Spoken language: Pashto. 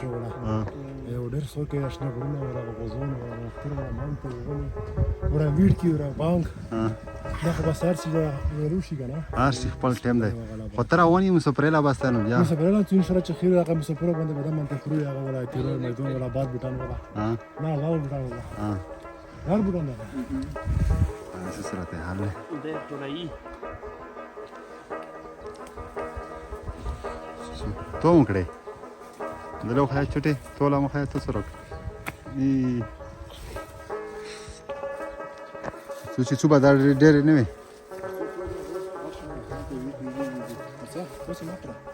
شو ولا یو ډېر څوک یې اشنا غرونه ولا غوزونه ولا مختر ولا مانته وغونې ولا ویډ کې ولا بانک دا خو بس هر څه وروشي که نه هر شي خپل ټایم دی خو ته روان یې مسافرۍ لا بسته نو بیا مسافرۍ لا چون سره چې خیر هغه مسافرو باندې به دا منته خوري هغه ولا تیرو میدون ولا باد بوټان ولا نه لاو بوټان ولا هر بوټان ده څه سره ته حل دی ټولایي تو مو کړې دلو خیا چټې توله مو خیا تو سره څه چې څو بازار ډېر نه وي څه څه مطرح